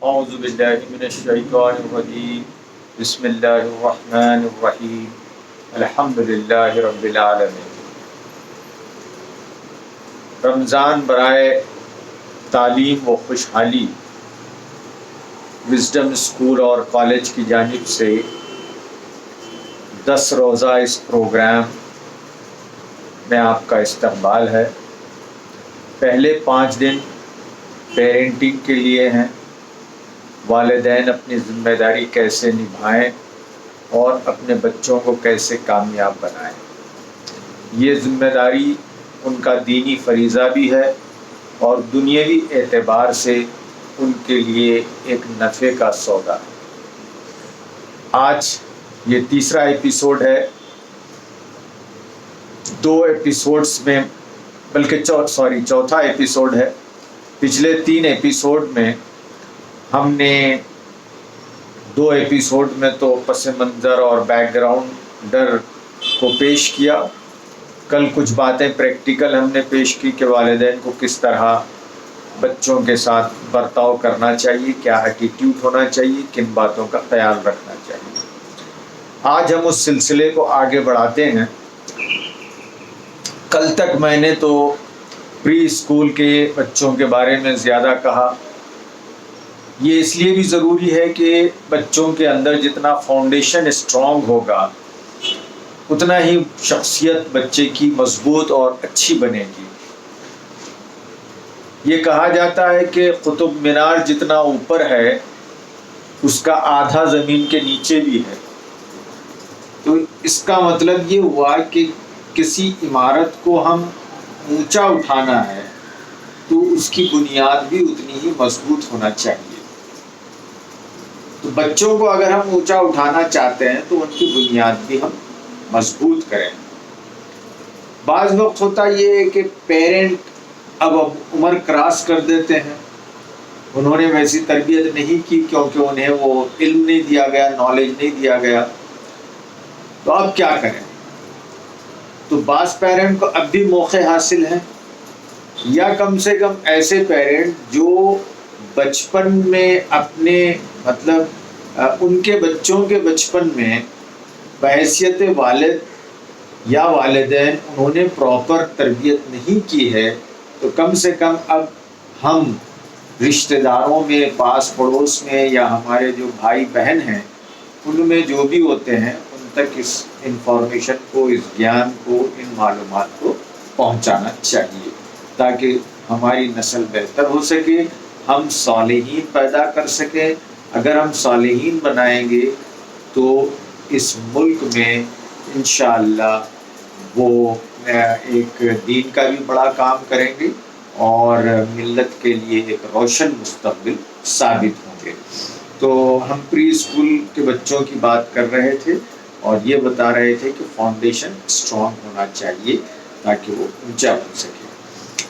اعوذ باللہ من الشیطان الرجیم بسم اللہ الرحمن الرحیم الحمد للہ رب العالمین۔ رمضان برائے تعلیم و خوشحالی وزڈم اسکول اور کالج کی جانب سے 10 روزہ اس پروگرام میں آپ کا استقبال ہے۔ پہلے 5 دن پیرنٹنگ کے لیے ہیں، والدین اپنی ذمہ داری کیسے نبھائیں اور اپنے بچوں کو کیسے کامیاب بنائیں۔ یہ ذمہ داری ان کا دینی فریضہ بھی ہے اور دنیاوی اعتبار سے ان کے لیے ایک نفع کا سودا ہے۔ آج یہ تیسرا ایپیسوڈ ہے۔ 2 ایپیسوڈز میں بلکہ چوتھا ایپیسوڈ ہے۔ پچھلے 3 ایپیسوڈ میں ہم نے 2 ایپیسوڈ میں تو پس منظر اور بیک گراؤنڈر کو پیش کیا۔ کل کچھ باتیں پریکٹیکل ہم نے پیش کی کہ والدین کو کس طرح بچوں کے ساتھ برتاؤ کرنا چاہیے، کیا ایٹیٹیوڈ ہونا چاہیے، کن باتوں کا خیال رکھنا چاہیے۔ آج ہم اس سلسلے کو آگے بڑھاتے ہیں۔ کل تک میں نے تو پری اسکول کے بچوں کے بارے میں زیادہ کہا۔ یہ اس لیے بھی ضروری ہے کہ بچوں کے اندر جتنا فاؤنڈیشن اسٹرانگ ہوگا اتنا ہی شخصیت بچے کی مضبوط اور اچھی بنے گی۔ یہ کہا جاتا ہے کہ قطب مینار جتنا اوپر ہے اس کا آدھا زمین کے نیچے بھی ہے۔ تو اس کا مطلب یہ ہوا کہ کسی عمارت کو ہم اونچا اٹھانا ہے تو اس کی بنیاد بھی اتنی ہی مضبوط ہونا چاہیے۔ تو بچوں کو اگر ہم اونچا اٹھانا چاہتے ہیں تو ان کی بنیاد بھی ہم مضبوط کریں۔ بعض وقت ہوتا یہ ہے کہ پیرنٹ اب عمر کراس کر دیتے ہیں، انہوں نے ویسی تربیت نہیں کی کیونکہ انہیں وہ علم نہیں دیا گیا، نالج نہیں دیا گیا، تو اب کیا کریں؟ تو بعض پیرنٹ کو اب بھی موقع حاصل ہے، یا کم سے کم ایسے پیرنٹ جو بچپن میں اپنے ان کے بچوں کے بچپن میں بحیثیت والد یا والدین انہوں نے پراپر تربیت نہیں کی ہے، تو کم سے کم اب ہم رشتہ داروں میں، پاس پڑوس میں، یا ہمارے جو بھائی بہن ہیں ان میں جو بھی ہوتے ہیں ان تک اس انفارمیشن کو، اس گیان کو، ان معلومات کو پہنچانا چاہیے تاکہ ہماری نسل بہتر ہو سکے، ہم صالحین پیدا کر سکیں۔ اگر ہم صالحین بنائیں گے تو اس ملک میں انشاءاللہ وہ ایک دین کا بھی بڑا کام کریں گے اور ملت کے لیے ایک روشن مستقبل ثابت ہوں گے۔ تو ہم پری اسکول کے بچوں کی بات کر رہے تھے اور یہ بتا رہے تھے کہ فاؤنڈیشن اسٹرانگ ہونا چاہیے تاکہ وہ اونچا بن سکے۔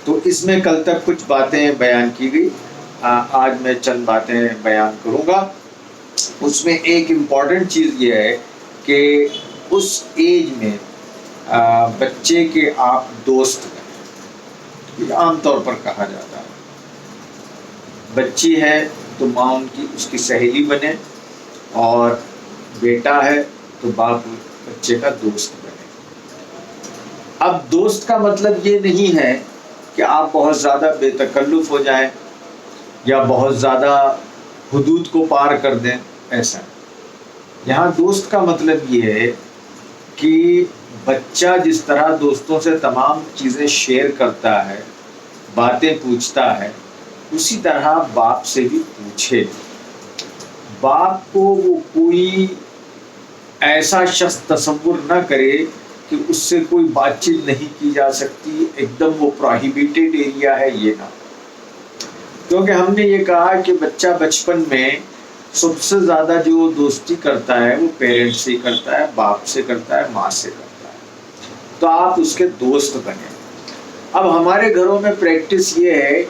تو اس میں کل تک کچھ باتیں بیان کی گئی، آج میں چند باتیں بیان کروں گا۔ اس میں ایک امپورٹنٹ چیز یہ ہے کہ اس ایج میں بچے کے آپ دوست بنیں۔ یہ عام طور پر کہا جاتا ہے، بچی ہے تو ماں اس کی سہیلی بنے، اور بیٹا ہے تو باپ بچے کا دوست بنے۔ اب دوست کا مطلب یہ نہیں ہے کہ آپ بہت زیادہ بے تکلف ہو جائیں یا بہت زیادہ حدود کو پار کر دیں، ایسا۔ یہاں دوست کا مطلب یہ ہے کہ بچہ جس طرح دوستوں سے تمام چیزیں شیئر کرتا ہے، باتیں پوچھتا ہے، اسی طرح باپ سے بھی پوچھے۔ باپ کو وہ کوئی ایسا شخص تصور نہ کرے کہ اس سے کوئی بات چیت نہیں کی جا سکتی، ایک دم وہ پروہیبیٹڈ ایریا ہے، یہ نہ۔ کیونکہ ہم نے یہ کہا کہ بچہ بچپن میں سب سے زیادہ جو دوستی کرتا ہے وہ پیرنٹ سے کرتا ہے، باپ سے کرتا ہے، ماں سے کرتا ہے، تو آپ اس کے دوست بنیں۔ اب ہمارے گھروں میں پریکٹس یہ ہے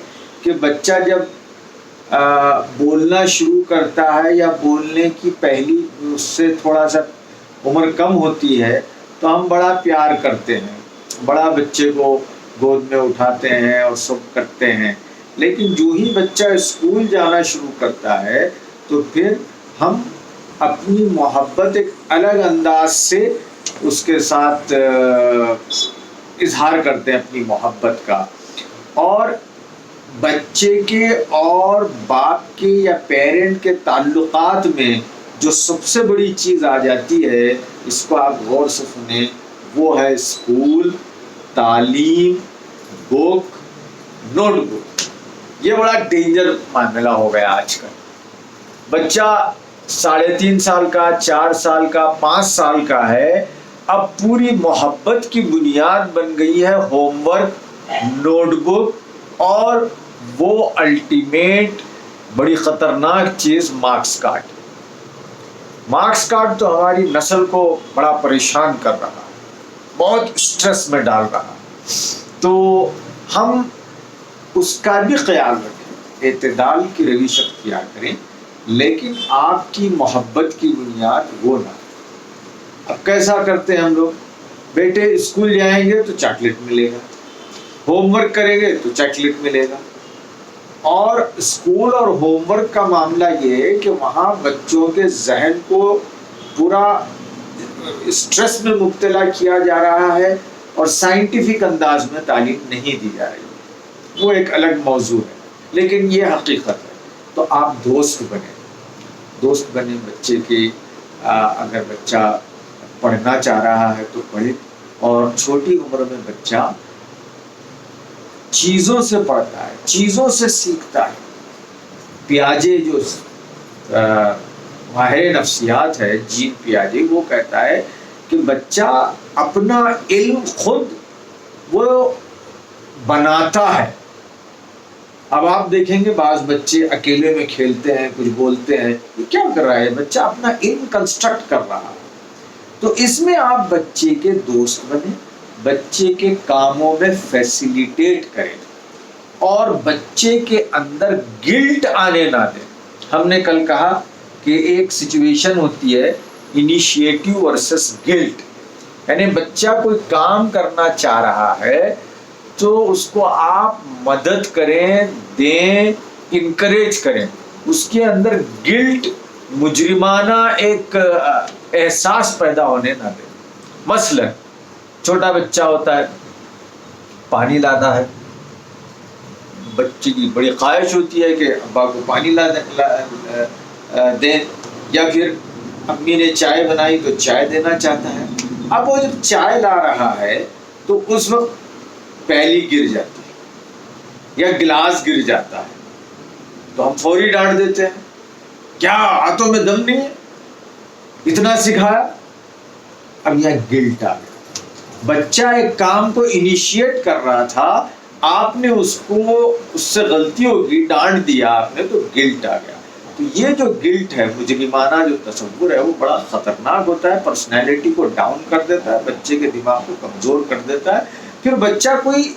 کہ بچہ جب بولنا شروع کرتا ہے یا بولنے کی پہلی اس سے تھوڑا سا عمر کم ہوتی ہے تو ہم بڑا پیار کرتے ہیں، بڑا بچے کو گود میں اٹھاتے ہیں اور سب کرتے ہیں، لیکن جو ہی بچہ اسکول جانا شروع کرتا ہے تو پھر ہم اپنی محبت ایک الگ انداز سے اس کے ساتھ اظہار کرتے ہیں اپنی محبت کا. اور بچے کے اور باپ کے یا پیرنٹ کے تعلقات میں جو سب سے بڑی چیز آ جاتی ہے، اس کو آپ غور سے سنیں، وہ ہے اسکول، تعلیم، بک، نوٹ بک. یہ بڑا ڈینجر معاملہ ہو گیا آج کل. بچہ 3.5 سال کا، 4 سال کا، 5 سال کا ہے، اب پوری محبت کی بنیاد بن گئی ہے ہوم ورک، نوٹ بک، اور وہ الٹیمیٹ بڑی خطرناک چیز مارکس کارڈ. مارکس کارڈ تو ہماری نسل کو بڑا پریشان کر رہا ہے، بہت اسٹریس میں ڈال رہا ہے. تو ہم اس کا بھی خیال رکھیں، اعتدال کی روش اختیار کریں، لیکن آپ کی محبت کی بنیاد وہ نہ. اب کیسا کرتے ہیں ہم لوگ؟ بیٹے اسکول جائیں گے تو چاکلیٹ ملے گا، ہوم ورک کریں گے تو چاکلیٹ ملے گا. اور اسکول اور ہوم ورک کا معاملہ یہ ہے کہ وہاں بچوں کے ذہن کو پورا اسٹریس میں مبتلا کیا جا رہا ہے اور سائنٹیفک انداز میں تعلیم نہیں دی جا رہی. وہ ایک الگ موضوع ہے، لیکن یہ حقیقت ہے. تو آپ دوست بنیں بچے کے. اگر بچہ پڑھنا چاہ رہا ہے تو پڑھے، اور چھوٹی عمر میں بچہ چیزوں سے پڑھتا ہے، چیزوں سے سیکھتا ہے. پیاجے جو ماہر نفسیات ہے، جین پیاجے، وہ کہتا ہے کہ بچہ اپنا علم خود وہ بناتا ہے. اب آپ دیکھیں گے بعض بچے اکیلے میں کھیلتے ہیں، کچھ بولتے ہیں، یہ کیا کر رہا ہے؟ بچہ اپنا علم کنسٹرکٹ کر رہا ہے. تو اس میں آپ بچے کے دوست بنیں، بچے کے کاموں میں فیسیلیٹیٹ کریں، اور بچے کے اندر گلٹ آنے نہ دیں. ہم نے کل کہا کہ ایک سچویشن ہوتی ہے انیشیٹو ورسس گلٹ، یعنی بچہ کوئی کام کرنا چاہ رہا ہے تو اس کو آپ مدد کریں، دیں، انکریج کریں، اس کے اندر گلٹ، مجرمانہ ایک احساس پیدا ہونے نہ دیں. مثلا چھوٹا بچہ ہوتا ہے، پانی لانا ہے، بچے کی بڑی خواہش ہوتی ہے کہ ابا کو پانی لا دیں، یا پھر امی نے چائے بنائی تو چائے دینا چاہتا ہے. اب وہ جب چائے لا رہا ہے تو اس وقت پیلی گر جاتی ہے یا گلاس گر جاتا ہے تو ہم فوری ڈانٹ دیتے ہیں، کیا ہاتھوں میں دم نہیں ہے، اتنا سکھایا. اب یہاں گلٹ آ گیا. بچہ ایک کام کو انیشیٹ کر رہا تھا، آپ نے اس سے غلطی ہوگی ڈانٹ دیا آپ نے، تو گلٹ آ گیا. تو یہ جو گلٹ ہے، مجرمانہ جو تصور ہے، وہ بڑا خطرناک ہوتا ہے. پرسنالٹی کو ڈاؤن کر دیتا ہے، بچے کے دماغ کو کمزور کر دیتا ہے، پھر بچہ کوئی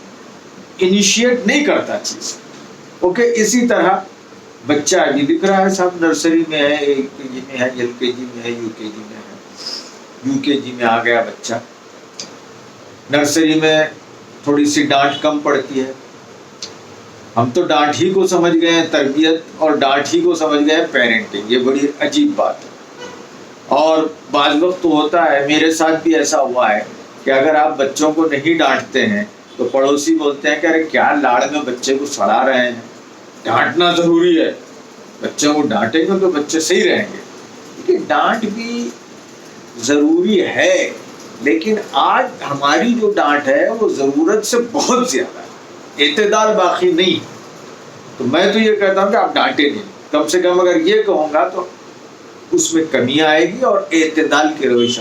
انیشیٹ نہیں کرتا چیز. اوکے، اسی طرح بچہ ابھی دکھ رہا ہے صاحب، نرسری میں ہے، LKG میں ہے، LKG میں ہے، UKG میں ہے، UKG میں آ گیا بچہ. نرسری میں تھوڑی سی ڈانٹ کم پڑتی ہے. ہم تو ڈانٹ ہی کو سمجھ گئے ہیں تربیت، اور ڈانٹ ہی کو سمجھ گئے ہیں پیرنٹنگ. یہ بڑی عجیب بات ہے. اور بعض وقت تو ہوتا ہے، میرے ساتھ بھی ایسا ہوا ہے کہ اگر آپ بچوں کو نہیں ڈانٹتے ہیں تو پڑوسی بولتے ہیں کہ ارے کیا لاڑ میں بچے کو سڑا رہے ہیں. ڈانٹنا ضروری ہے، بچوں کو ڈانٹیں گے تو بچے صحیح رہیں گے. کیونکہ ڈانٹ بھی ضروری ہے، لیکن آج ہماری جو ڈانٹ ہے وہ ضرورت سے بہت زیادہ ہے، اعتدال باقی نہیں. تو میں تو یہ کہتا ہوں کہ آپ ڈانٹے نہیں، کم سے کم اگر یہ کہوں گا تو اس میں کمی آئے گی اور اعتدال کے روش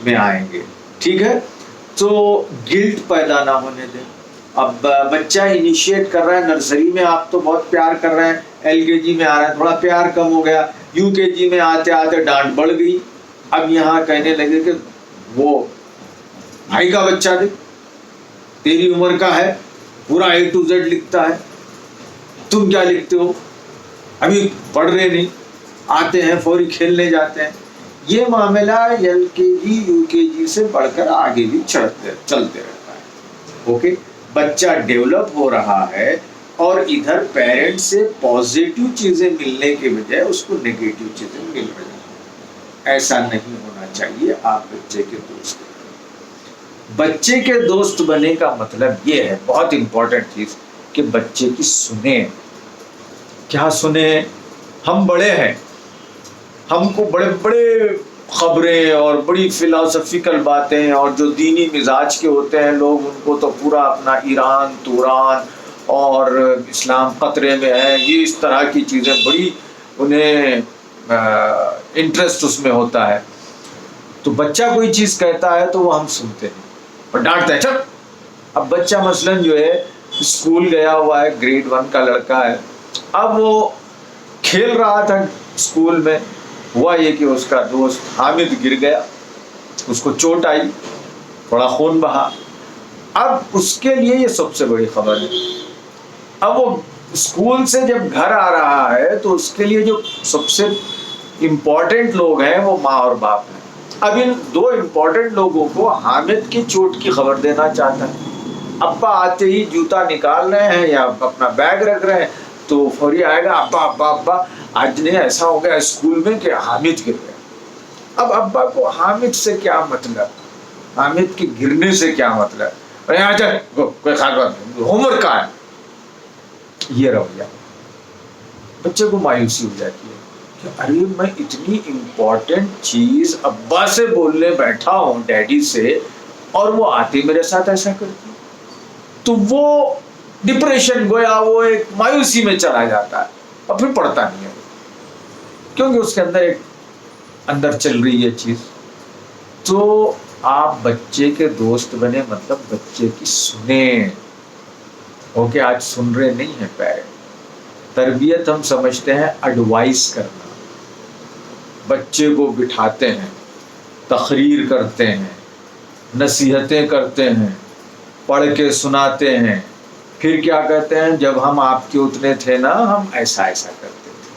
میں آئیں گے. ٹھیک ہے، تو گلٹ پیدا نہ ہونے دیں. اب بچہ انیشیٹ کر رہا ہے نرسری میں، آپ تو بہت پیار کر رہے ہیں، LKG میں آ رہا ہے تھوڑا پیار کم ہو گیا، UKG میں آتے آتے ڈانٹ بڑھ گئی. اب یہاں کہنے لگے کہ وہ بھائی کا بچہ دیکھ، تیری عمر کا ہے، پورا A to Z لکھتا ہے، تم کیا لکھتے ہو، ابھی پڑھ رہے نہیں، آتے ہیں فوری کھیلنے جاتے ہیں. یہ معاملہ LKG UKG سے بڑھ کر آگے بھی چلتے رہتا ہے. اوکے، بچہ ڈیولپ ہو رہا ہے اور ادھر پیرنٹ سے پازیٹیو چیزیں ملنے کے بجائے اس کو نگیٹیو چیزیں مل رہی ہیں. ایسا نہیں ہونا چاہیے. آپ بچے کے دوست بچے کے دوست بنے کا مطلب یہ ہے، بہت امپورٹنٹ چیز، کہ بچے کی سنیں. کیا سنیں؟ ہم بڑے ہیں، ہم کو بڑے بڑے خبریں اور بڑی فلاسفیکل باتیں، اور جو دینی مزاج کے ہوتے ہیں لوگ، ان کو تو پورا اپنا ایران توران اور اسلام خطرے میں ہے، یہ اس طرح کی چیزیں بڑی انہیں انٹرسٹ اس میں ہوتا ہے. تو بچہ کوئی چیز کہتا ہے تو وہ ہم سنتے ہیں اور ڈانٹتے ہیں، چل. اب بچہ مثلاً جو ہے اسکول گیا ہوا ہے، گریڈ 1 کا لڑکا ہے، اب وہ کھیل رہا تھا اسکول میں، ہوا یہ کہ اس کا دوست حامد گر گیا، اس کو چوٹ آئی، بڑا خون بہا. اب اس کے لیے یہ سب سے بڑی خبر ہے. اب وہ اسکول سے جب گھر آ رہا ہے تو اس کے لیے جو سب سے امپورٹنٹ لوگ ہیں وہ ماں اور باپ ہیں. اب ان دو امپورٹنٹ لوگوں کو حامد کی چوٹ کی خبر دینا چاہتا ہے. ابا آتے ہی جوتا نکال رہے ہیں یا اپنا بیگ رکھ رہے ہیں تو فوری آئے گا، ابا ابا ابا آج نہیں ایسا ہو گیا اسکول میں کہ حامد گر گیا. اب ابا کو حامد سے کیا مطلب، حامد کے گرنے سے کیا مطلب، یہاں چل کوئی خاص بات نہیں، ہوم ورک کا ہے. یہ رویہ بچے کو مایوسی ہو جاتی ہے کہ ارے میں اتنی امپورٹنٹ چیز ابا سے بولنے بیٹھا ہوں، ڈیڈی سے، اور وہ آتے میرے ساتھ ایسا کرتی. تو وہ ڈپریشن گویا وہ ایک مایوسی میں چلا جاتا ہے اور پھر پڑھتا نہیں ہے، کیونکہ اس کے اندر ایک اندر چل رہی ہے چیز. تو آپ بچے کے دوست بنے مطلب بچے کی سنیں. اوکے آج سن رہے نہیں ہیں پیرنٹ. تربیت ہم سمجھتے ہیں ایڈوائز کرنا. بچے کو بٹھاتے ہیں، تقریر کرتے ہیں، نصیحتیں کرتے ہیں، پڑھ کے سناتے ہیں، پھر کیا کہتے ہیں جب ہم آپ کے اتنے تھے نا ہم ایسا ایسا کرتے تھے،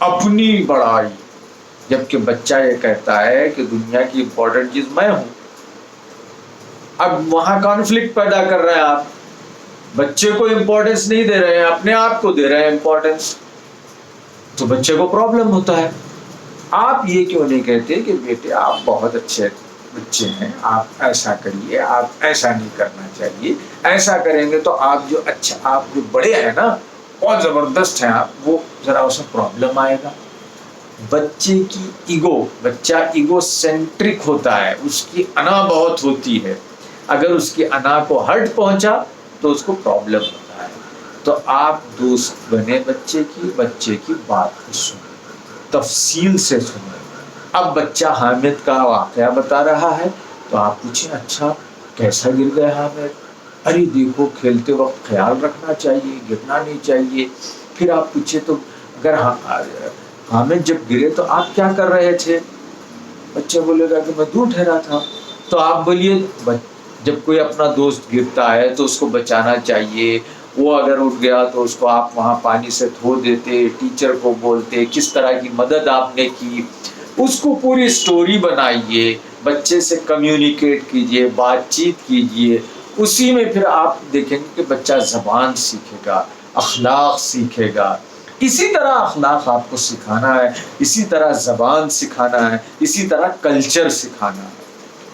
اپنی بڑائی. جبکہ بچہ یہ کہتا ہے کہ دنیا کی امپورٹنٹ چیز میں ہوں. اب وہاں کانفلکٹ پیدا کر رہے ہیں آپ. بچے کو امپورٹنس نہیں دے رہے ہیں، اپنے آپ کو دے رہے ہیں امپورٹنس، تو بچے کو پرابلم ہوتا ہے. آپ یہ کیوں نہیں کہتے کہ بیٹے آپ بہت اچھے بچے ہیں، آپ ایسا کریے، آپ ایسا نہیں کرنا چاہیے، ایسا کریں گے تو آپ جو اچھا، آپ جو بڑے ہیں نا بہت زبردست ہیں آپ، وہ ذرا اس میں پرابلم آئے گا. بچے کی ایگو، بچہ ایگو سینٹرک ہوتا ہے، اس کی انا بہت ہوتی ہے. اگر اس کی انا کو ہرٹ پہنچا تو اس کو پرابلم ہوتا ہے. تو آپ دوست بنے بچے کی بات کو سنیں، تفصیل سے سنیں. اب بچہ حامد کا واقعہ بتا رہا ہے تو آپ پوچھیں اچھا کیسا گر گیا حامد؟ ارے دیکھو کھیلتے وقت خیال رکھنا چاہیے، گرنا نہیں چاہیے. پھر آپ پوچھیں تو اگر حامد جب گرے تو آپ کیا کر رہے تھے؟ بچہ بولے گا کہ میں دور ٹھہرا تھا. تو آپ بولیے جب کوئی اپنا دوست گرتا ہے تو اس کو بچانا چاہیے. وہ اگر اٹھ گیا تو اس کو آپ وہاں پانی سے دھو دیتے، ٹیچر کو بولتے، کس طرح کی مدد آپ نے کی، اس کو پوری سٹوری بنائیے، بچے سے کمیونیکیٹ کیجئے، بات چیت کیجئے. اسی میں پھر آپ دیکھیں گے کہ بچہ زبان سیکھے گا، اخلاق سیکھے گا. اسی طرح اخلاق آپ کو سکھانا ہے، اسی طرح زبان سکھانا ہے، اسی طرح کلچر سکھانا ہے.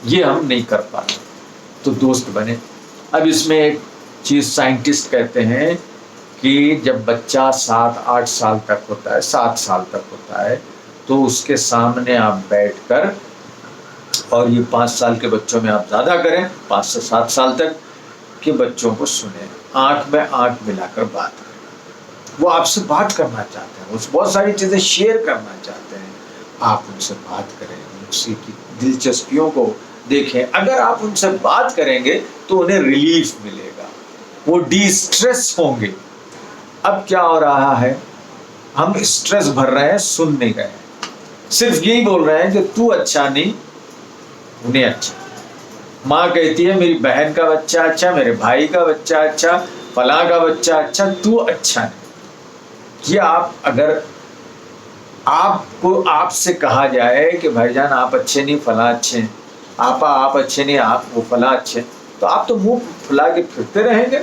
یہ ہم نہیں کر پاتے تو دوست بنے. اب اس میں ایک چیز سائنٹسٹ کہتے ہیں کہ جب بچہ 7-8 سال تک ہوتا ہے، 7 سال تک ہوتا ہے، تو اس کے سامنے آپ بیٹھ کر، اور یہ 5 سال کے بچوں میں آپ زیادہ کریں، 5 سے 7 سال تک کے بچوں کو سنیں، آنکھ میں آنکھ ملا کر بات کریں. وہ آپ سے بات کرنا چاہتے ہیں، وہ بہت ساری چیزیں شیئر کرنا چاہتے ہیں. آپ ان سے بات کریں، اسی کی دلچسپیوں کو دیکھیں. اگر آپ ان سے بات کریں گے تو انہیں ریلیف ملے گا، وہ ڈی اسٹریس ہوں گے. اب کیا ہو رہا ہے، ہم اسٹریس بھر رہے ہیں، سن نہیں رہے ہیں، صرف یہی بول رہے ہیں کہ تو اچھا نہیں، انہیں اچھا. ماں کہتی ہے میری بہن کا بچہ اچھا، میرے بھائی کا بچہ اچھا، فلاں کا بچہ اچھا، تو اچھا نہیں. یہ آپ اگر آپ کو آپ سے کہا جائے کہ بھائی جان آپ اچھے نہیں، فلاں اچھے ہیں، آپا آپ اچھے نہیں، آپ وہ فلاں اچھے، تو آپ تو منہ پھلا کے پھرتے رہیں گے.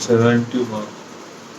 71।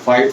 5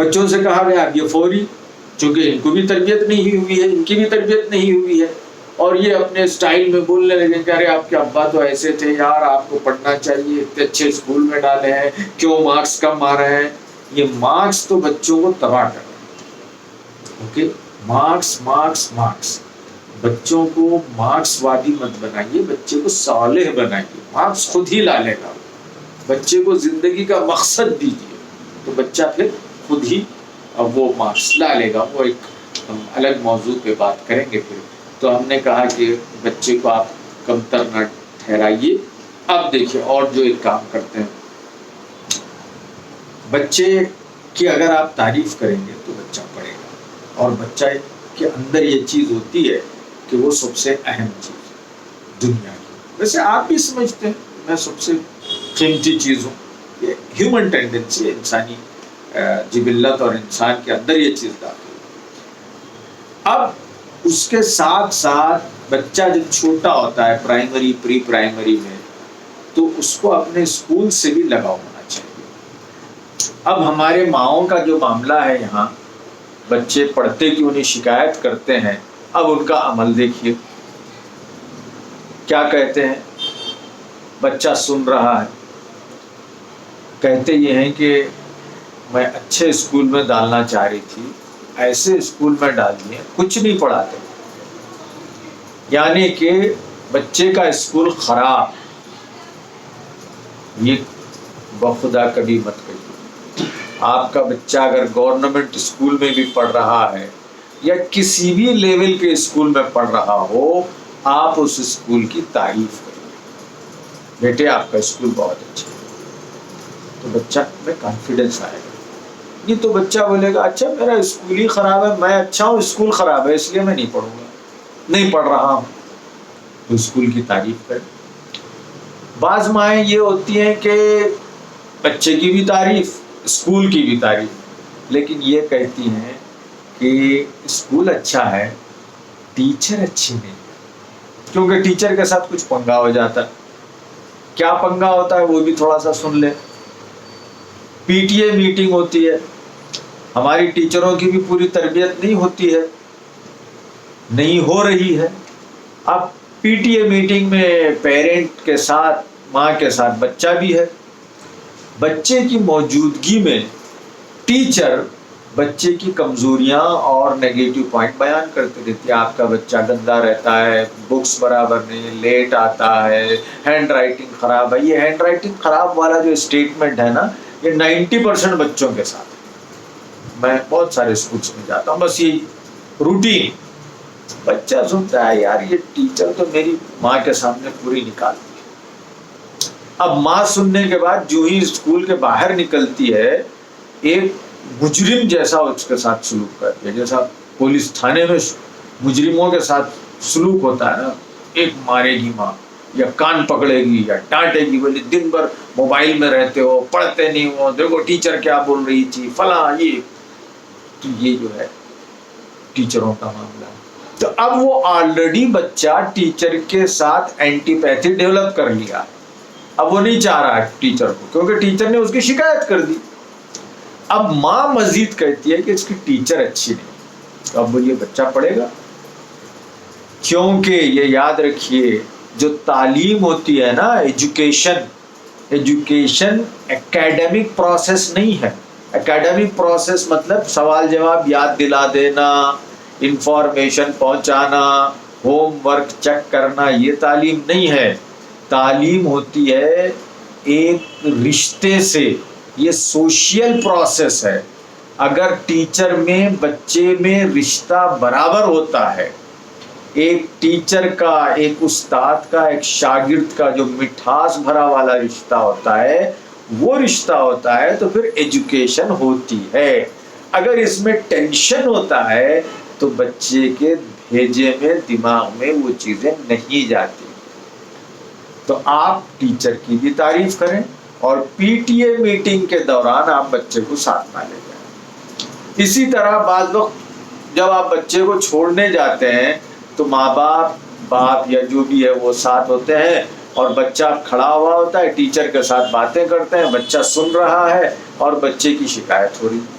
بچوں سے کہا گیا اب یہ فوری، چونکہ ان کو بھی تربیت نہیں ہوئی ہے، ان کی بھی تربیت نہیں ہوئی ہے، اور یہ اپنے سٹائل میں بولنے لگے کہ ارے آپ کے ابا تو ایسے تھے یار، آپ کو پڑھنا چاہیے، اتنے اچھے اسکول میں ڈالے ہیں، کیوں مارکس کم آ رہے ہیں؟ یہ مارکس تو بچوں کو تباہ کر رہے ہیں۔ اوکے، مارکس مارکس مارکس، بچوں کو مارکس وادی مت بنائیے، بچے کو صالح بنائیے، مارکس خود ہی لا لے گا، بچے کو زندگی کا مقصد دیجیے تو بچہ پھر خود ہی اب وہ مارکس لا لے گا۔ وہ ایک ہم الگ موضوع پہ بات کریں گے پھر۔ تو ہم نے کہا کہ بچے کو آپ کمتر نہ ٹھہرائیے۔ اب دیکھیے اور جو ایک کام کرتے ہیں، بچے کی اگر آپ تعریف کریں گے تو بچہ پڑھے گا، اور بچہ کے اندر یہ چیز ہوتی ہے کہ وہ سب سے اہم چیز دنیا کی، ویسے آپ بھی سمجھتے ہیں میں سب سے قیمتی چیز ہوں، یہ ہیومن ٹینڈنسی ہے، انسانی جبلت اور انسان کے اندر یہ چیز داخل ہے۔ اب اس کے ساتھ ساتھ بچہ جب چھوٹا ہوتا ہے پرائمری پری پرائمری میں، تو اس کو اپنے اسکول سے بھی لگاؤ ہونا چاہیے۔ اب ہمارے ماؤں کا جو معاملہ ہے یہاں، بچے پڑھتے کیوں نہیں شکایت کرتے ہیں، اب ان کا عمل دیکھیے کیا کہتے ہیں۔ بچہ سن رہا ہے، کہتے یہ ہیں کہ میں اچھے اسکول میں ڈالنا چاہ رہی تھی، ایسے اسکول میں ڈال دیے کچھ نہیں پڑھاتے، یعنی کہ بچے کا اسکول خراب۔ یہ بخدا کبھی مت کہیے۔ آپ کا بچہ اگر گورنمنٹ اسکول میں بھی پڑھ رہا ہے یا کسی بھی لیول کے اسکول میں پڑھ رہا ہو، آپ اس اسکول کی تعریف کریں، بیٹے آپ کا اسکول بہت اچھا ہے، تو بچہ میں کانفیڈنس آئے گا۔ یہ تو بچہ بولے گا اچھا میرا اسکول ہی خراب ہے، میں اچھا ہوں اسکول خراب ہے اس لیے میں نہیں پڑھوں گا، نہیں پڑھ رہا ہوں، تو اسکول کی تعریف کریں۔ بعض مائیں یہ ہوتی ہیں کہ بچے کی بھی تعریف، اسکول کی بھی تعریف، لیکن یہ کہتی ہیں کہ اسکول اچھا ہے، ٹیچر اچھی نہیں، کیونکہ ٹیچر کے ساتھ کچھ پنگا ہو جاتا ہے۔ کیا پنگا ہوتا ہے وہ بھی تھوڑا سا سن لیں۔ پی ٹی اے میٹنگ ہوتی ہے، ہماری ٹیچروں کی بھی پوری تربیت نہیں ہوتی ہے، نہیں ہو رہی ہے۔ اب پی ٹی اے میٹنگ میں پیرنٹ کے ساتھ، ماں کے ساتھ بچہ بھی ہے، بچے کی موجودگی میں ٹیچر بچے کی کمزوریاں اور نیگیٹو پوائنٹ بیان کرتے رہتی ہے۔ آپ کا بچہ گندا رہتا ہے، بکس برابر نہیں، لیٹ آتا ہے، ہینڈ رائٹنگ خراب ہے۔ یہ ہینڈ رائٹنگ خراب والا جو اسٹیٹمنٹ ہے نا، یہ 90% بچوں کے ساتھ ہے۔ میں بہت سارے اسکولس میں جاتا ہوں، بس یہی روٹین۔ بچہ سنتا ہے یار یہ ٹیچر تو میری ماں کے سامنے پوری نکالتی ہے۔ اب ماں سننے کے بعد جو ہی اسکول کے باہر نکلتی ہے، ایک مجرم جیسا اس کے ساتھ سلوک کرتی ہے، جیسا پولیس تھانے میں مجرموں کے ساتھ سلوک ہوتا ہے نا، ایک مارے گی ماں، یا کان پکڑے گی یا ڈانٹے گی، بولے دن بھر موبائل میں رہتے ہو، پڑھتے نہیں ہو، دیکھو ٹیچر کیا بول رہی تھی فلاں۔ یہ تو یہ جو ہے ٹیچروں کا معاملہ ہے۔ تو اب وہ آلریڈی بچہ ٹیچر کے ساتھ اینٹی پیتھی ڈیولپ کر لیا، اب وہ نہیں چاہ رہا ہے ٹیچر کو، کیونکہ ٹیچر نے اس کی شکایت کر دی۔ اب ماں مزید کہتی ہے کہ اس کی ٹیچر اچھی نہیں، تو اب وہ یہ بچہ پڑھے گا، کیونکہ یہ یاد رکھیے جو تعلیم ہوتی ہے نا، ایجوکیشن اکیڈمک پروسیس نہیں ہے۔ اکیڈمک پروسیس مطلب سوال جواب یاد دلا دینا، انفارمیشن پہنچانا، ہوم ورک چیک کرنا، یہ تعلیم نہیں ہے۔ تعلیم ہوتی ہے ایک رشتے سے، یہ سوشل پروسیس ہے۔ اگر ٹیچر میں بچے میں رشتہ برابر ہوتا ہے، ایک ٹیچر کا، ایک استاد کا، ایک شاگرد کا جو مٹھاس بھرا والا رشتہ ہوتا ہے، وہ رشتہ ہوتا ہے تو پھر ایجوکیشن ہوتی ہے۔ اگر اس میں ٹینشن ہوتا ہے تو بچے کے بھیجے میں، دماغ میں وہ چیزیں نہیں جاتی۔ تو آپ ٹیچر کی بھی تعریف کریں، اور پی ٹی اے میٹنگ کے دوران آپ بچے کو ساتھ نہ لے جائیں۔ اسی طرح بعض وقت جب آپ بچے کو چھوڑنے جاتے ہیں تو ماں باپ یا جو بھی ہے وہ ساتھ ہوتے ہیں، اور بچہ کھڑا ہوا ہوتا ہے، ٹیچر کے ساتھ باتیں کرتے ہیں، بچہ سن رہا ہے اور بچے کی شکایت ہو رہی ہے۔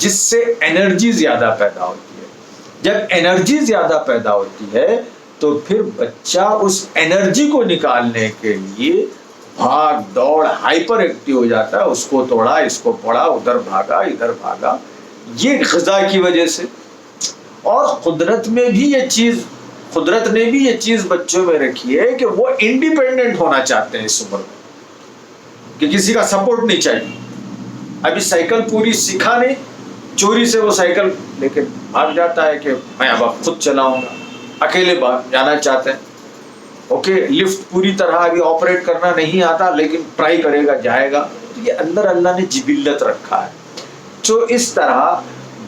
جس سے انرجی زیادہ پیدا ہوتی ہے. جب انرجی زیادہ پیدا ہوتی ہے تو پھر بچہ اس انرجی کو نکالنے کے لیے بھاگ دوڑ ہائپر ایکٹیو ہو جاتا ہے. اس کو توڑا، اس کو پڑا، ادھر بھاگا ادھر بھاگا، یہ غذا کی وجہ سے. اور قدرت نے بھی یہ چیز بچوں میں رکھی ہے کہ وہ انڈیپینڈنٹ ہونا چاہتے ہیں اس عمر میں، کہ کسی کا سپورٹ نہیں چاہیے. ابھی سائیکل پوری سیکھا نہیں، چوری سے وہ سائیکل لے کے بھاگ جاتا ہے کہ میں اب خود چلاؤں گا. اکیلے جانا چاہتے ہیں. اوکے، لفٹ پوری طرح ابھی آپریٹ کرنا نہیں آتا لیکن ٹرائی کرے گا، جائے گا. تو یہ اندر اللہ نے جبلت رکھا ہے. تو اس طرح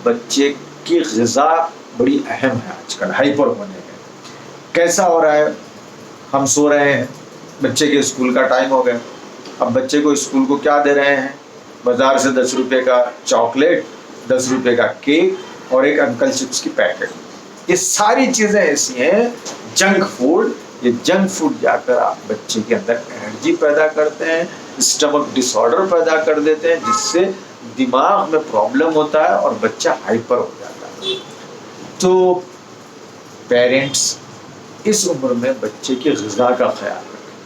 بچے کی غذا بڑی اہم ہے. آج کل ہائپر ہونے میں کیسا ہو رہا ہے، ہم سو رہے ہیں، بچے کے اسکول کا ٹائم ہو گیا. اب بچے کو اسکول کو کیا دے رہے ہیں؟ بازار سے 10 روپے کا چاکلیٹ، 10 روپے کا کیک اور ایک انکل چپس کی پیکٹ. یہ ساری چیزیں ایسی ہیں جنک فوڈ. یہ جنک فوڈ جا کر آپ بچے کے اندر انرجی پیدا کرتے ہیں، اسٹمک ڈس آرڈر پیدا کر دیتے ہیں، جس سے دماغ میں پرابلم ہوتا ہے اور بچہ ہائپر ہو جاتا ہے. تو پیرنٹس اس عمر میں بچے کی غذا کا خیال رکھیں.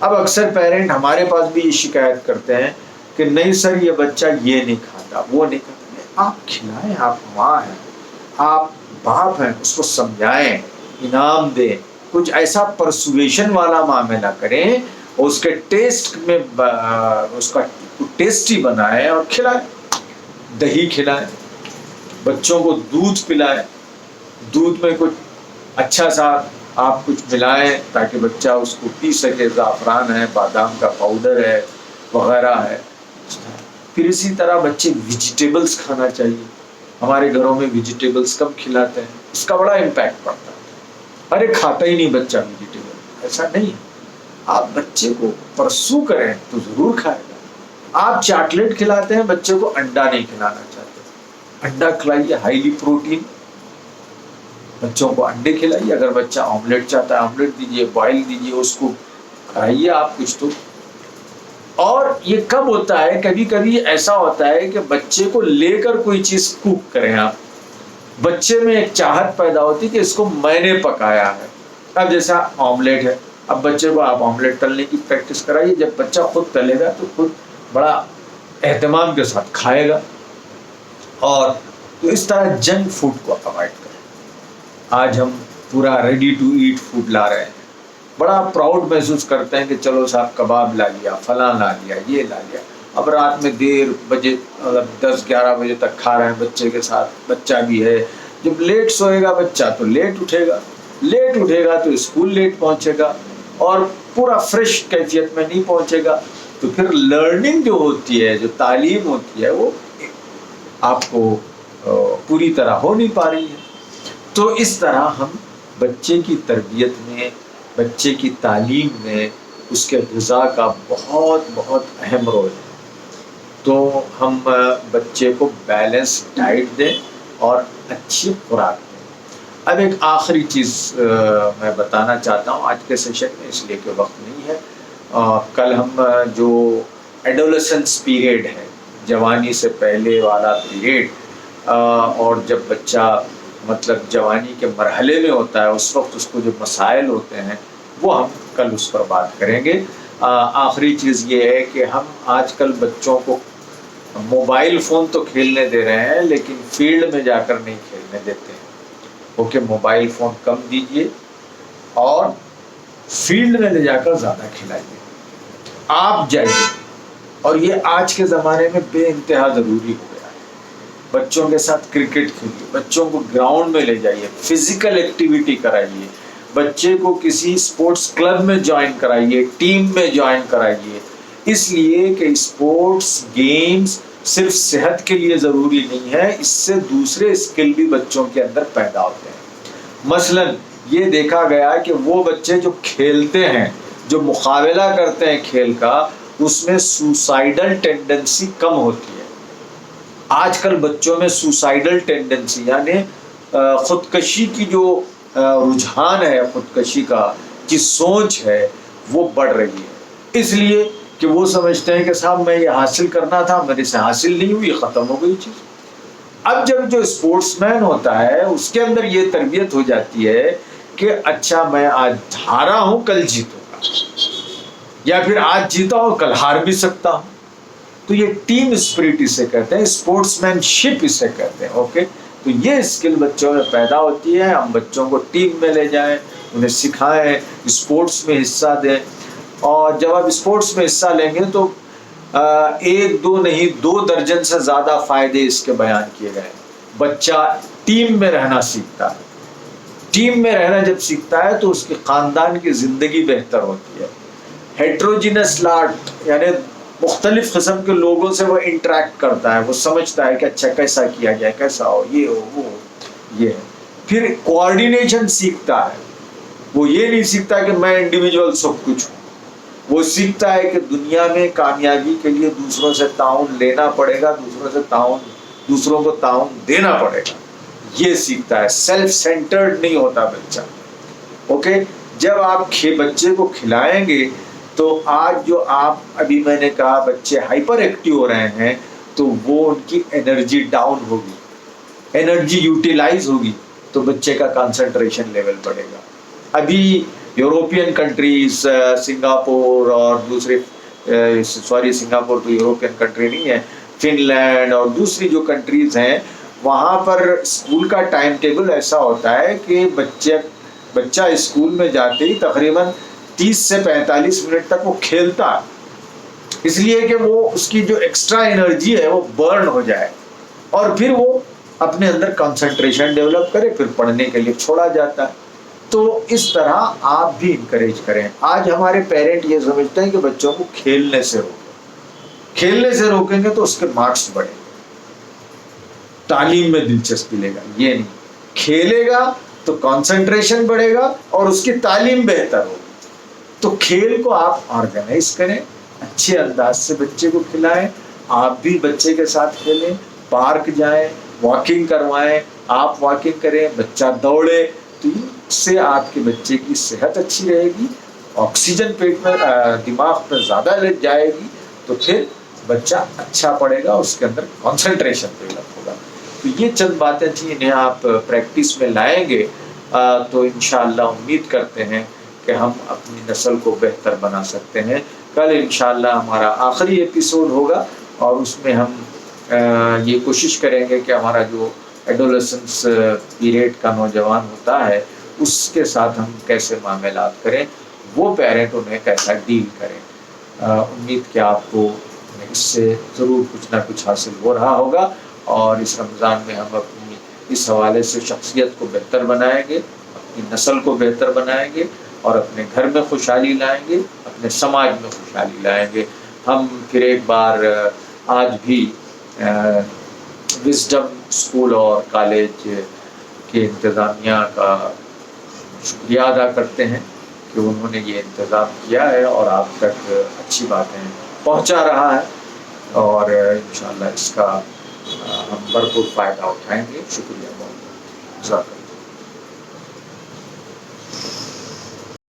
اب اکثر پیرنٹ ہمارے پاس بھی یہ شکایت کرتے ہیں کہ نہیں سر یہ بچہ یہ نہیں کھاتا، وہ نہیں کھاتا. آپ کھلائیں، آپ ماں ہیں، آپ باپ ہیں، اس کو سمجھائیں، انعام دیں، کچھ ایسا پرسویشن والا معاملہ کریں اور اس کے ٹیسٹ میں اس کا ٹیسٹی بنائیں اور کھلائیں. دہی کھلائیں، بچوں کو دودھ پلائیں، دودھ میں کچھ اچھا سا آپ کچھ ملائیں تاکہ بچہ اس کو پی سکے. زعفران ہے، بادام کا پاؤڈر ہے، وغیرہ ہے. پھر اسی طرح بچے ویجیٹیبلز کھانا چاہیے. ہمارے گھروں میں ویجیٹیبلز کم کھلاتے ہیں، اس کا بڑا امپیکٹ پڑتا ہے. ارے کھاتا ہی نہیں بچہ ویجیٹیبل، ایسا نہیں. آپ بچے کو پرسو کریں تو ضرور کھائے گا. آپ چاکلیٹ کھلاتے ہیں، بچے کو انڈا نہیں کھلانا چاہتے، انڈا کھلائیے، ہائیلی پروٹین. بچوں کو انڈے کھلائیے. اگر بچہ آملیٹ چاہتا ہے آملیٹ دیجیے، بوائل دیجیے، اس کو کھائیے آپ کچھ تو. اور یہ کب ہوتا ہے؟ کبھی کبھی ایسا ہوتا ہے کہ بچے کو لے کر کوئی چیز کوک کریں آپ، بچے میں ایک چاہت پیدا ہوتی کہ اس کو میں نے پکایا ہے. اب جیسا آملیٹ ہے، اب بچے کو آپ آملیٹ تلنے کی پریکٹس کرائیے. جب بچہ خود تلے گا تو خود بڑا اہتمام کے ساتھ کھائے گا. اور تو اس طرح جنک فوڈ کو اوائڈ کریں. آج ہم پورا ریڈی ٹو ایٹ فوڈ لا رہے ہیں، بڑا پراؤڈ محسوس کرتے ہیں کہ چلو صاحب کباب لا لیا، فلاں لا لیا، یہ لا لیا. اب رات میں دیر بجے 10-11 بجے تک کھا رہے ہیں بچے کے ساتھ. بچہ بھی ہے، جب لیٹ سوئے گا بچہ تو لیٹ اٹھے گا تو اسکول لیٹ پہنچے گا اور پورا فریش کیفیت میں نہیں پہنچے گا. تو پھر لرننگ جو ہوتی ہے، جو تعلیم ہوتی ہے، وہ آپ کو پوری طرح ہو نہیں پا رہی ہے. تو اس طرح ہم بچے کی تربیت میں، بچے کی تعلیم میں اس کے غذا کا بہت بہت اہم رول ہے. تو ہم بچے کو بیلنس ڈائٹ دیں اور اچھی خوراک دیں. اب ایک آخری چیز میں بتانا چاہتا ہوں آج کے سیشن میں، اس لیے کہ وقت نہیں ہے. کل ہم جو ایڈولسنس پیریڈ ہے، جوانی سے پہلے والا پیریڈ، اور جب بچہ مطلب جوانی کے مرحلے میں ہوتا ہے، اس وقت اس کو جو مسائل ہوتے ہیں وہ ہم کل اس پر بات کریں گے. آخری چیز یہ ہے کہ ہم آج کل بچوں کو موبائل فون تو کھیلنے دے رہے ہیں لیکن فیلڈ میں جا کر نہیں کھیلنے دیتے ہیں. اوکے، موبائل فون کم دیجیے اور فیلڈ میں لے جا کر زیادہ کھلائیے. آپ جائیے، اور یہ آج کے زمانے میں بے انتہا ضروری ہو گیا ہے. بچوں کے ساتھ کرکٹ کھیلیے، بچوں کو گراؤنڈ میں لے جائیے، فزیکل ایکٹیویٹی کرائیے، بچے کو کسی اسپورٹس کلب میں جوائن کرائیے، ٹیم میں جوائن کرائیے. اس لیے کہ اسپورٹس گیمز صرف صحت کے لیے ضروری نہیں ہے، اس سے دوسرے اسکل بھی بچوں کے اندر پیدا ہوتے ہیں. مثلاً یہ دیکھا گیا کہ وہ بچے جو کھیلتے ہیں، جو مقابلہ کرتے ہیں کھیل کا، اس میں سوسائیڈل ٹینڈنسی کم ہوتی ہے. آج کل بچوں میں سوسائیڈل ٹینڈنسی یعنی خودکشی کی جو رجحان ہے، خودکشی کی سوچ ہے، وہ بڑھ رہی ہے. اس لیے کہ وہ سمجھتے ہیں کہ صاحب میں یہ حاصل کرنا تھا، میرے سے حاصل نہیں ہوئی، ختم ہو گئی چیز. اب جب جو اسپورٹس مین ہوتا ہے اس کے اندر یہ تربیت ہو جاتی ہے کہ اچھا میں آج ہارا ہوں کل جیتوں گا، یا پھر آج جیتا ہوں کل ہار بھی سکتا ہوں. تو یہ ٹیم اسپرٹ اسے کہتے ہیں، اسپورٹس مین شپ اسے کہتے ہیں. اوکے، تو یہ اسکل بچوں میں پیدا ہوتی ہے. ہم بچوں کو ٹیم میں لے جائیں، انہیں سکھائیں، اسپورٹس میں حصہ دیں. اور جب آپ اسپورٹس میں حصہ لیں گے تو ایک دو نہیں 2 درجن سے زیادہ فائدے اس کے بیان کیے گئے. بچہ ٹیم میں رہنا سیکھتا ہے. ٹیم میں رہنا جب سیکھتا ہے تو اس کے خاندان کی زندگی بہتر ہوتی ہے. ہیٹروجینس لاٹ یعنی مختلف قسم کے لوگوں سے وہ انٹریکٹ کرتا ہے، وہ سمجھتا ہے کہ اچھا کیسا کیا جائے، کیسا ہو، یہ ہو وہ ہو، یہ ہے. پھر کوآرڈینیشن سیکھتا ہے. وہ یہ نہیں سیکھتا کہ میں انڈیویجول سب کچھ ہوں. وہ سیکھتا ہے کہ دنیا میں کامیابی کے لیے دوسروں سے تعاون لینا پڑے گا، دوسروں کو تعاون دینا پڑے گا. یہ سیکھتا ہے. سیلف سینٹرڈ نہیں ہوتا بچہ. اوکے، جب آپ بچے کو کھلائیں گے تو آج جو آپ ابھی میں نے کہا بچے ہائپر ایکٹیو ہو رہے ہیں تو وہ ان کی انرجی ڈاؤن ہوگی، انرجی یوٹیلائز ہوگی تو بچے کا کنسنٹریشن لیول بڑھے گا. ابھی یوروپین کنٹریز سنگاپور اور دوسرے سنگاپور تو یوروپین کنٹری نہیں ہے، فن لینڈ اور دوسری جو کنٹریز ہیں وہاں پر اسکول کا ٹائم ٹیبل ایسا ہوتا ہے کہ بچہ اسکول میں جاتے ہی تقریباً 30 سے 45 منٹ تک وہ کھیلتا ہے، اس لیے کہ وہ اس کی جو ایکسٹرا انرجی ہے وہ برن ہو جائے اور پھر وہ اپنے اندر کنسنٹریشن ڈیولپ کرے، پھر پڑھنے کے لیے چھوڑا جاتا ہے. تو اس طرح آپ بھی انکریج کریں. آج ہمارے پیرنٹ یہ سمجھتے ہیں کہ بچوں کو کھیلنے سے روکیں گے تو اس کے مارکس بڑھیں گے، تعلیم میں دلچسپی لے گا. یہ نہیں، کھیلے گا تو کنسنٹریشن بڑھے گا اور اس کی تعلیم بہتر ہوگی. تو کھیل کو آپ آرگنائز کریں، اچھے انداز سے بچے کو کھلائیں. آپ بھی بچے کے ساتھ کھیلیں، پارک جائیں، واکنگ کروائیں، آپ واکنگ کریں، بچہ دوڑے. تو اس سے آپ کے بچے کی صحت اچھی رہے گی، آکسیجن پیٹ میں دماغ میں زیادہ لگ جائے گی تو پھر بچہ اچھا پڑھے گا، اس کے اندر کنسنٹریشن ڈیولپ ہوگا. تو یہ چند باتیں تھیں، انہیں آپ پریکٹس میں لائیں گے تو انشاءاللہ امید کرتے ہیں کہ ہم اپنی نسل کو بہتر بنا سکتے ہیں. کل انشاءاللہ ہمارا آخری ایپیسوڈ ہوگا اور اس میں ہم یہ کوشش کریں گے کہ ہمارا جو ایڈولیسنس پیریڈ کا نوجوان ہوتا ہے اس کے ساتھ ہم کیسے معاملات کریں، وہ پیرنٹ انہیں کیسا ڈیل کریں. امید کہ آپ کو اس سے ضرور کچھ نہ کچھ حاصل ہو رہا ہوگا اور اس رمضان میں ہم اپنی اس حوالے سے شخصیت کو بہتر بنائیں گے، اپنی نسل کو بہتر بنائیں گے اور اپنے گھر میں خوشحالی لائیں گے، اپنے سماج میں خوشحالی لائیں گے. ہم پھر ایک بار آج بھی وزڈم اسکول اور کالج کے انتظامیہ کا شکریہ ادا کرتے ہیں کہ انہوں نے یہ انتظام کیا ہے اور آپ تک اچھی باتیں پہنچا رہا ہے اور انشاءاللہ اس کا ہم بھرپور فائدہ اٹھائیں گے. شکریہ بہت.